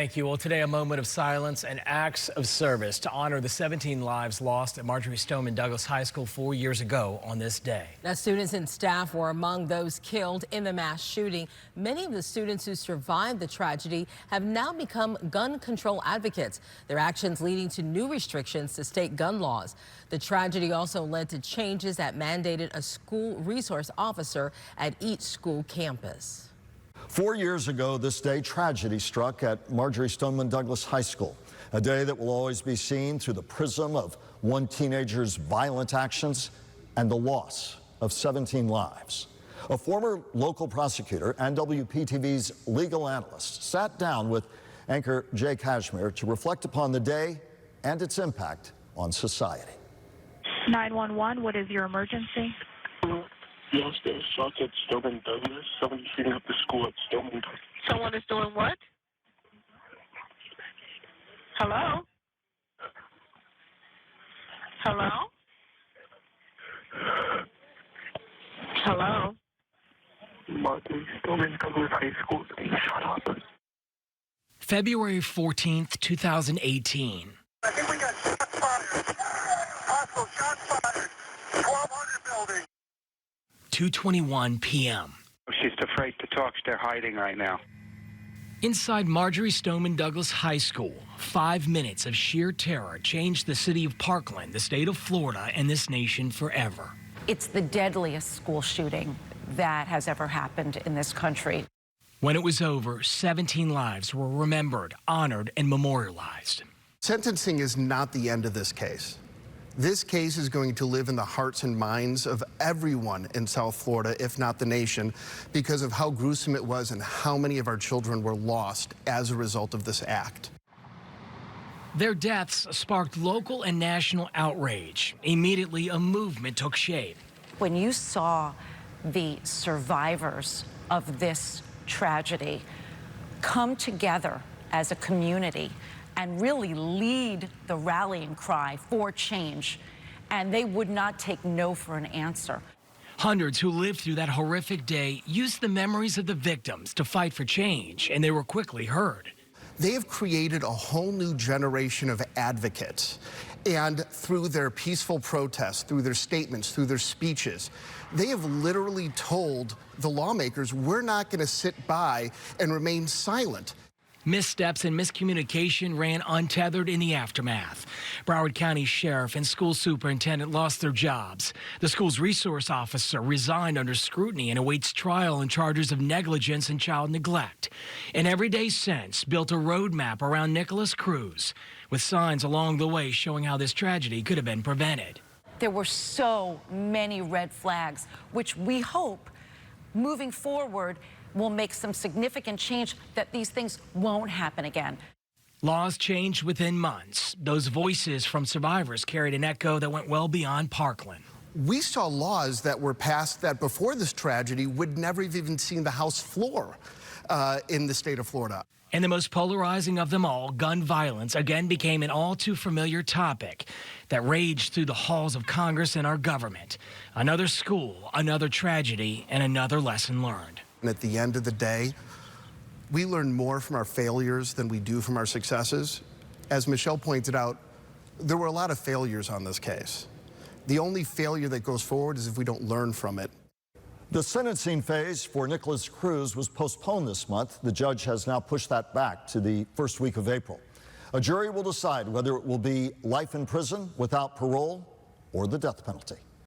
Thank you. Well, today a moment of silence and acts of service to honor the 17 lives lost at Marjory Stoneman Douglas High School 4 years ago on this day. Now, students and staff were among those killed in the mass shooting. Many of the students who survived the tragedy have now become gun control advocates, their actions leading to new restrictions to state gun laws. The tragedy also led to changes that mandated a school resource officer at each school campus. 4 years ago this day, tragedy struck at Marjory Stoneman Douglas High School, a day that will always be seen through the prism of one teenager's violent actions and the loss of 17 lives. A former local prosecutor and WPTV's legal analyst sat down with anchor Jay Kashmir to reflect upon the day and its impact on society. 911, what is your emergency? Yes, there's shots at Stoneman Douglas. Someone's shooting up the school at Stoneman Douglas. Someone is doing what? Hello? Hello? Hello? Marjory Stoneman Douglas High School is being shot up. February 14th, 2018. I think we got shots fired. Possible shots fired. 1200 building. 2:21 p.m. She's afraid to talk. They're hiding right now. Inside Marjory Stoneman Douglas High School, 5 minutes of sheer terror changed the city of Parkland, the state of Florida, and this nation forever. It's the deadliest school shooting that has ever happened in this country. When it was over, 17 lives were remembered, honored, and memorialized. Sentencing is not the end of this case. This case is going to live in the hearts and minds of everyone in South Florida, if not the nation, because of how gruesome it was and how many of our children were lost as a result of this act. Their deaths sparked local and national outrage. Immediately, a movement took shape. When you saw the survivors of this tragedy come together as a community and really lead the rallying cry for change, and they would not take no for an answer. Hundreds who lived through that horrific day used the memories of the victims to fight for change, and they were quickly heard. They have created a whole new generation of advocates, and through their peaceful protests, through their statements, through their speeches, they have literally told the lawmakers, we're not going to sit by and remain silent. Missteps and miscommunication ran untethered in the aftermath. Broward County Sheriff and school superintendent lost their jobs. The school's resource officer resigned under scrutiny and awaits trial on charges of negligence and child neglect. An Everyday Sense built a roadmap around Nicholas Cruz, with signs along the way showing how this tragedy could have been prevented. There were so many red flags, which we hope, moving forward, will make some significant change that these things won't happen again. Laws changed within months. Those voices from survivors carried an echo that went well beyond Parkland. We saw laws that were passed that before this tragedy would never have even seen the House floor in the state of Florida. And the most polarizing of them all, gun violence, again became an all too familiar topic that raged through the halls of Congress and our government. Another school, another tragedy, and another lesson learned. And at the end of the day, we learn more from our failures than we do from our successes. As Michelle pointed out, there were a lot of failures on this case. The only failure that goes forward is if we don't learn from it. The sentencing phase for Nicholas Cruz was postponed this month. The judge has now pushed that back to the first week of April. A jury will decide whether it will be life in prison without parole or the death penalty.